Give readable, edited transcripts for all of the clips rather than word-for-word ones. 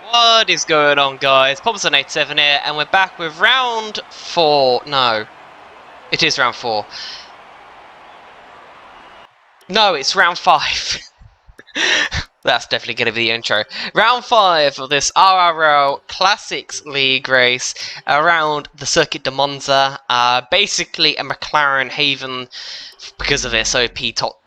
What is going on, guys? Popson87 here, and we're back with round 4. No, it is round 4. No, it's round 5. That's definitely going to be the intro. Round 5 of this RRL Classics League race around the Circuit de Monza. Basically a McLaren haven because of its OP top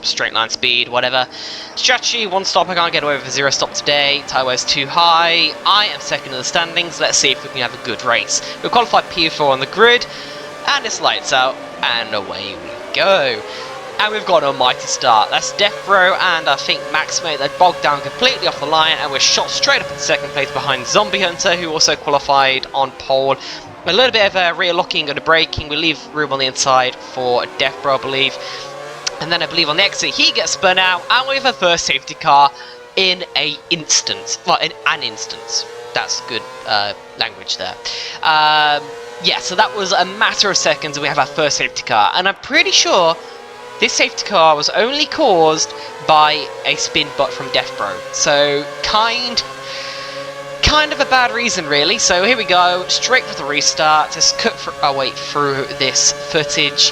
straight line speed, whatever. Strategy, 1 stop, I can't get away with a 0 stop today. Tyre weight's too high. I am second in the standings. Let's see if we can have a good race. We've qualified P4 on the grid, and it's lights out, and away we go. And we've got an almighty start. That's Death Bro and I think Max Mate. They're bogged down completely off the line, and we're shot straight up in second place behind Zombie Hunter, who also qualified on pole. A little bit of rear locking and a braking. We leave room on the inside for Death Bro, I believe. And then I believe on the exit he gets spun out, and we have a first safety car in an instant. Well, in an instance. That's good language there. Yeah, so that was a matter of seconds and we have our first safety car. And I'm pretty sure this safety car was only caused by a spin butt from Death Bro. So kind of a bad reason, really. So here we go, straight for the restart. Just cut our way through this footage.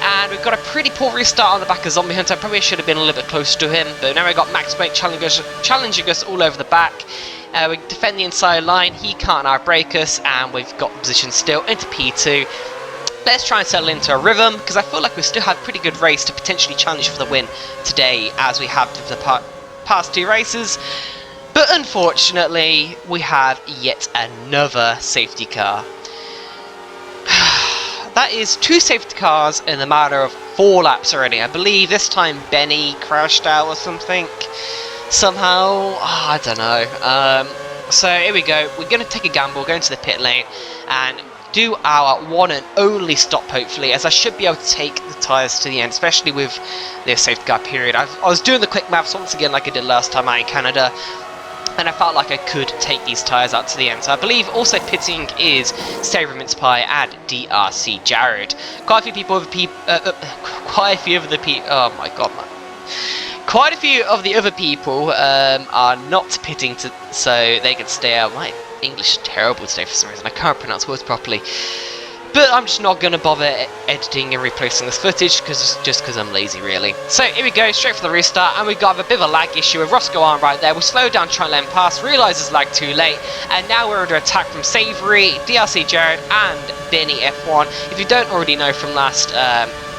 And we've got a pretty poor restart on the back of Zombie Hunter. Probably should have been a little bit closer to him. But now we've got Max Mate challenging us all over the back. We defend the inside line. He can't outbrake us. And we've got position still into P2. Let's try and settle into a rhythm, because I feel like we still have a pretty good race to potentially challenge for the win today, as we have for the past 2 races. But unfortunately, we have yet another safety car. That is 2 safety cars in a matter of 4 laps already. I believe this time Benny crashed out or something. Somehow, I don't know. So here we go. We're going to take a gamble, go into the pit lane, and do our one and only stop, hopefully, as I should be able to take the tyres to the end, especially with this safety car period. I was doing the quick maths once again like I did last time out in Canada, and I felt like I could take these tyres out to the end. So I believe also pitting is Savoury Mince Pie and DRC Jared. Quite a few people of the oh my god, man. Quite a few of the other people are not pitting so they can stay out. My English is terrible today for some reason. I can't pronounce words properly. But I'm just not going to bother editing and replacing this footage just because I'm lazy, really. So here we go, straight for the restart, and we've got a bit of a lag issue with Roscoe on right there. We slow down, try and let him pass, realise it's lag too late, and now we're under attack from Savoury, DRC Jared, and Benny F1. If you don't already know from last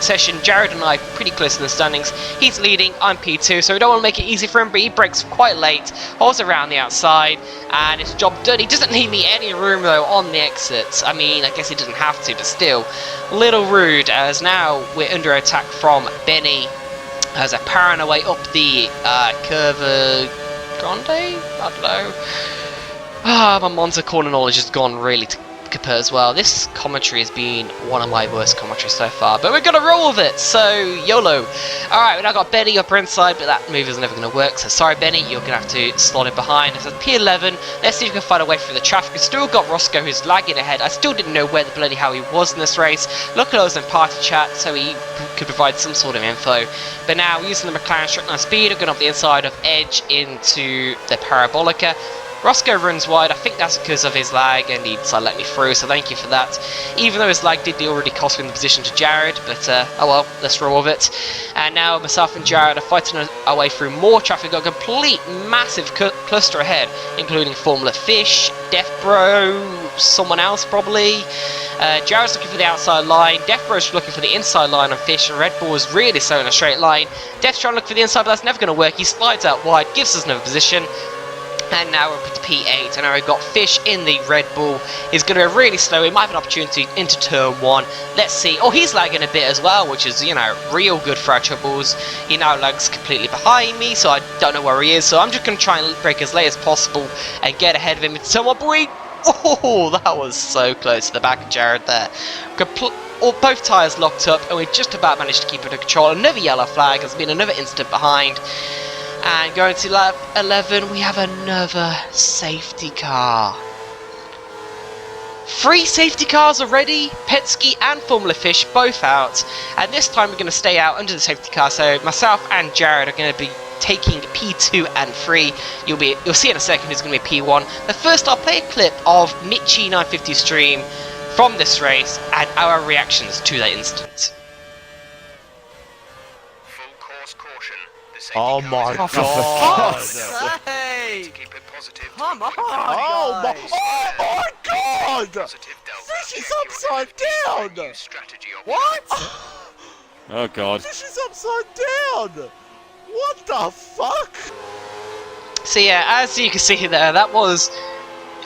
session, Jared and I are pretty close in the standings. He's leading, I'm P2, so we don't want to make it easy for him, but he brakes quite late, holds around the outside, and it's job done. He doesn't leave me any room though on the exits. I mean, I guess he doesn't have to, but still, little rude, as now we're under attack from Benny as they're powering away up the Curva Grande? I don't know. My Monza corner knowledge has gone really to kaput as well. This commentary has been one of my worst commentaries so far, but we're gonna roll with it, so YOLO. Alright, we now got Benny upper inside, but that move is never gonna work, so sorry Benny, you're gonna have to slot in behind. This is P11, let's see if we can find a way through the traffic. We've still got Roscoe who's lagging ahead. I still didn't know where the bloody hell he was in this race. Luckily I was in party chat, so he could provide some sort of info. But now, using the McLaren straight line speed, we're going off the inside of Edge into the Parabolica. Roscoe runs wide. I think that's because of his lag, and he decided to let me through, so thank you for that. Even though his lag did already cost me the position to Jared, but oh well, let's roll with it. And now myself and Jared are fighting our way through more traffic. Got a complete massive cluster ahead, including Formula Fish, Death Bro, someone else probably. Jared's looking for the outside line, Death Bro's looking for the inside line on Fish, and Red Bull is really slow in a straight line. Death's trying to look for the inside, but that's never going to work. He slides out wide, gives us another position. And now we're up to P8, and now we've got Fish in the Red Bull. He's going to be really slow. He might have an opportunity into turn 1. Let's see. Oh, he's lagging a bit as well, which is, you know, real good for our troubles. He now lags completely behind me, so I don't know where he is. So I'm just going to try and brake as late as possible and get ahead of him. It's someone, boy. Oh, that was so close to the back of Jared there. Both tyres locked up, and we just about managed to keep it under control. Another yellow flag. There's been another instant behind. And going to lap 11, we have another safety car. 3 safety cars already, Penske and Formula Fish both out. And this time we're going to stay out under the safety car, so myself and Jared are going to be taking P2 and 3. You'll see in a second who's going to be P1. But first, I'll play a clip of Mitchie 950 stream from this race and our reactions to that instance. Full course caution. Oh my god! To keep it positive. Come on, Oh my, guys. oh my god! Positive delta. This is upside down! New strategy of What? Oh god. This is upside down! What the fuck? So yeah, as you can see there, that was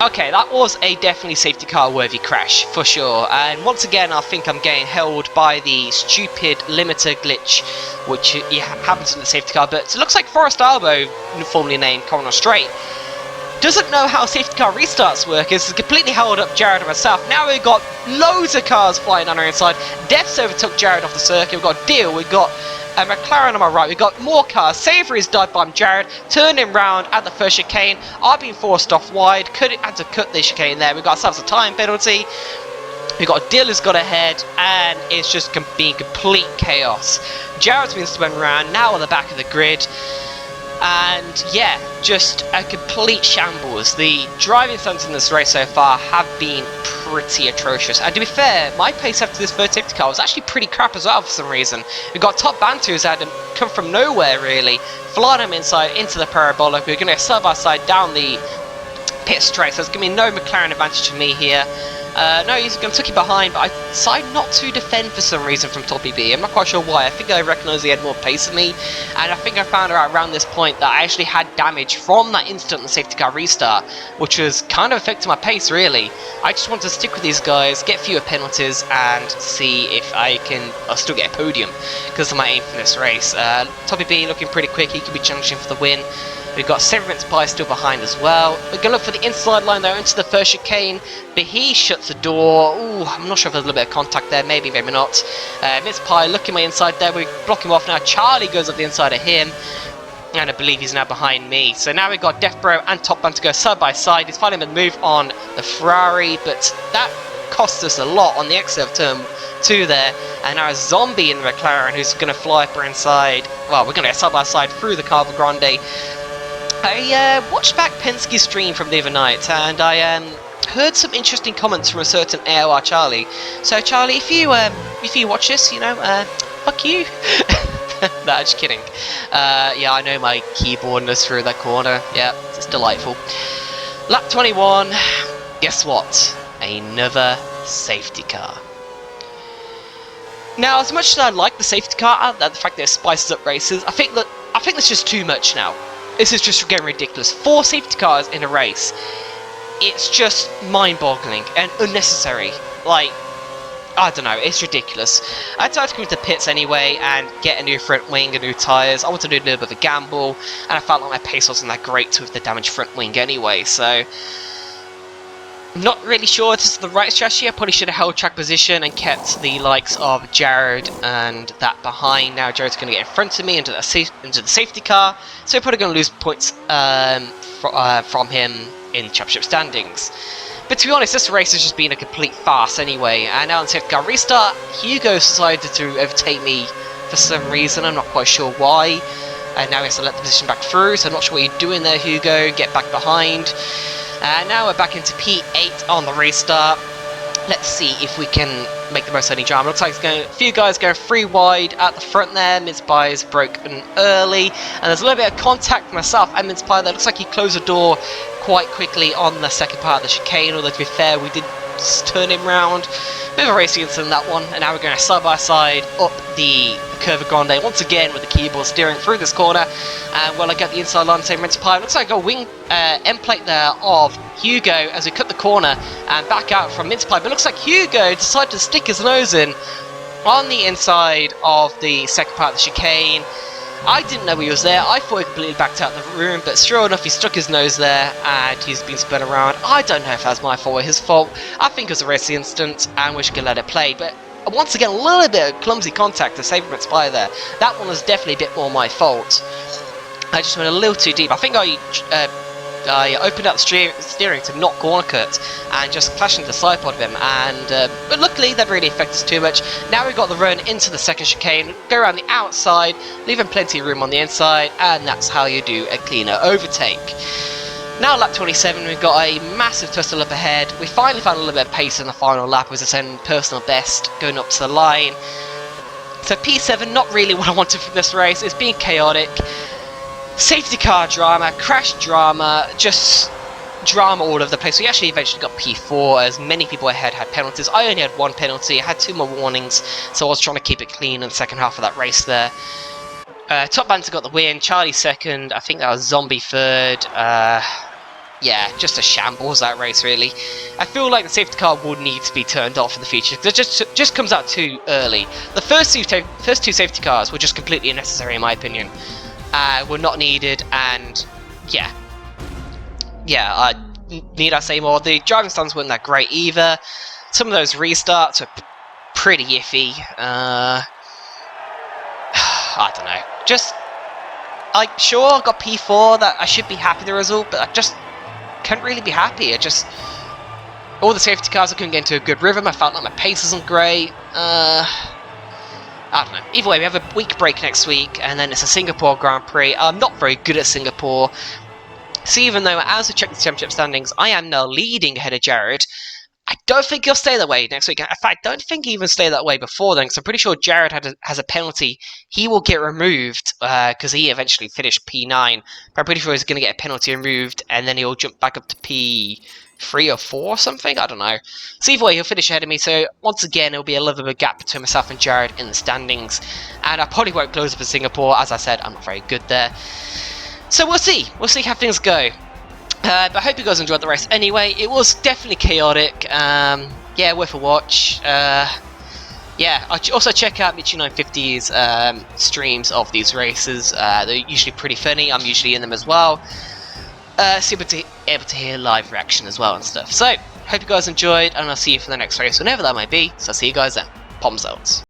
a definitely safety car worthy crash for sure. And once again, I think I'm getting held by the stupid limiter glitch, which happens in the safety car. But it looks like Forrest Albo, formerly named Corner Straight, doesn't know how safety car restarts work. It's completely held up Jared and myself. Now we've got loads of cars flying on our inside. Death's overtook Jared off the circuit. We've got Deal. We've got a McLaren on my right. We've got more cars. Savory's died by Jared. Turned him round at the first chicane. I've been forced off wide. Had to cut the chicane there. We've got ourselves a time penalty. We've got Dill who's got ahead, and it's just being complete chaos. Jared's been spun around, now on the back of the grid. And yeah, just a complete shambles. The driving stunts in this race so far have been pretty atrocious. And to be fair, my pace after this first safety car was actually pretty crap as well for some reason. We've got Top Banter who's had to come from nowhere really, flying him inside into the parabolic. We're going to side by side down the pit straight, so there's going to be no McLaren advantage to me here. No, he's going to tuck you behind, but I decided not to defend for some reason from Toppy B. I'm not quite sure why. I think I recognised he had more pace than me, and I think I found out around this point that I actually had damage from that instant the safety car restart, which was kind of affecting my pace really. I just want to stick with these guys, get fewer penalties, and see if I can still get a podium, because of my aim for this race. Toppy B looking pretty quick, he could be challenging for the win. We've got Severance Pie still behind as well. We're going to look for the inside line though into the first chicane, but he shuts the door. Ooh, I'm not sure if there's a little bit of contact there, maybe, maybe not. Mince Pie looking my inside there, we block him off now. Charlie goes up the inside of him, and I believe he's now behind me. So now we've got Death Bro and Top Band to go side by side. He's finally been moved on the Ferrari, but that cost us a lot on the exit of turn 2 there. And now a Zombie in the McLaren who's going to fly up our inside. Well, we're going to go side by side through the Carbo Grande. I watched back Penske's stream from the other night, and I heard some interesting comments from a certain AOR Charlie. So Charlie, if you watch this, you know, fuck you. Nah, just kidding. Yeah, I know my keyboardness through that corner. Yeah, it's delightful. Lap 21. Guess what? Another safety car. Now, as much as I like the safety car, the fact that it spices up races, I think that's just too much now. This is just getting ridiculous. 4 safety cars in a race. It's just mind-boggling and unnecessary. Like, I don't know, it's ridiculous. I decided to come into pits anyway and get a new front wing and new tyres. I wanted to do a little bit of a gamble, and I felt like my pace wasn't that great with the damaged front wing anyway, so I'm not really sure if this is the right strategy. I probably should have held track position and kept the likes of Jared and that behind. Now Jared's going to get in front of me into the safety car, so we're probably going to lose points from him in championship standings. But to be honest, this race has just been a complete farce anyway. And now on safety car restart, Hugo decided to overtake me for some reason. I'm not quite sure why. And now he has to let the position back through, so I'm not sure what you're doing there, Hugo. Get back behind. And now we're back into P8 on the restart. Let's see if we can make the most of any drama. Looks like a few guys going 3 wide at the front there. Mince Pie is broken early, and there's a little bit of contact with myself and Mince Pie there. Looks like he closed the door quite quickly on the second part of the chicane, although to be fair, we did turn him round. Bit of a racing incident that one, and now we're going side by side up the Curva Grande once again with the keyboard steering through this corner. And well, I get the inside line, same Mince Pie. Looks like I got a wing end plate there of Hugo as we cut the corner and back out from Mince Pie. But it looks like Hugo decided to stick his nose in on the inside of the second part of the chicane. I didn't know he was there. I thought he completely backed out the room, but sure enough, he stuck his nose there and he's been spun around. I don't know if that was my fault or his fault. I think it was a racing incident and we should let it play. But once again, a little bit of clumsy contact to save Mince Pie there. That one was definitely a bit more my fault. I just went a little too deep. I think I I opened up the steering to knock Gornakut and just clash into the side pod of him, and but luckily that really affected us too much. Now we've got the run into the second chicane, go around the outside, leaving plenty of room on the inside, and that's how you do a cleaner overtake. Now lap 27, we've got a massive tussle up ahead. We finally found a little bit of pace in the final lap as I send personal best going up to the line. So P7, not really what I wanted from this race. It's been chaotic. Safety car drama, crash drama, just drama all over the place. We actually eventually got P4 as many people ahead had penalties. I only had one penalty, I had 2 more warnings, so I was trying to keep it clean in the second half of that race there. Top Banter got the win, Charlie second, I think that was Zombie third. Yeah, just a shambles that race really. I feel like the safety car would need to be turned off in the future because it just comes out too early. The first two safety cars were just completely unnecessary in my opinion. Were not needed, and yeah, need I say more? The driving stands weren't that great either. Some of those restarts are pretty iffy. I don't know. Just sure, I got P4. That I should be happy with the result, but I just can't really be happy. All the safety cars I couldn't get into a good rhythm. I felt like my pace isn't great. I don't know. Either way, we have a week break next week, and then it's a Singapore Grand Prix. I'm not very good at Singapore. So even though, as we check the championship standings, I am now leading ahead of Jared, I don't think he'll stay that way next week. In fact, I don't think he even stayed that way before then, because I'm pretty sure Jared has a penalty. He will get removed, because he eventually finished P9. But I'm pretty sure he's going to get a penalty removed, and then he'll jump back up to P3 or 4 or something? I don't know. So either way, he'll finish ahead of me, so once again, it'll be a little bit of a gap between myself and Jared in the standings. And I probably won't close up in Singapore. As I said, I'm not very good there. So we'll see. We'll see how things go. But I hope you guys enjoyed the race anyway. It was definitely chaotic. Yeah, worth a watch. Yeah, also check out Michi 950's streams of these races. They're usually pretty funny. I'm usually in them as well. So you'll be able to hear live reaction as well and stuff. So, hope you guys enjoyed, and I'll see you for the next race, whenever that might be. So I'll see you guys then. Poms out.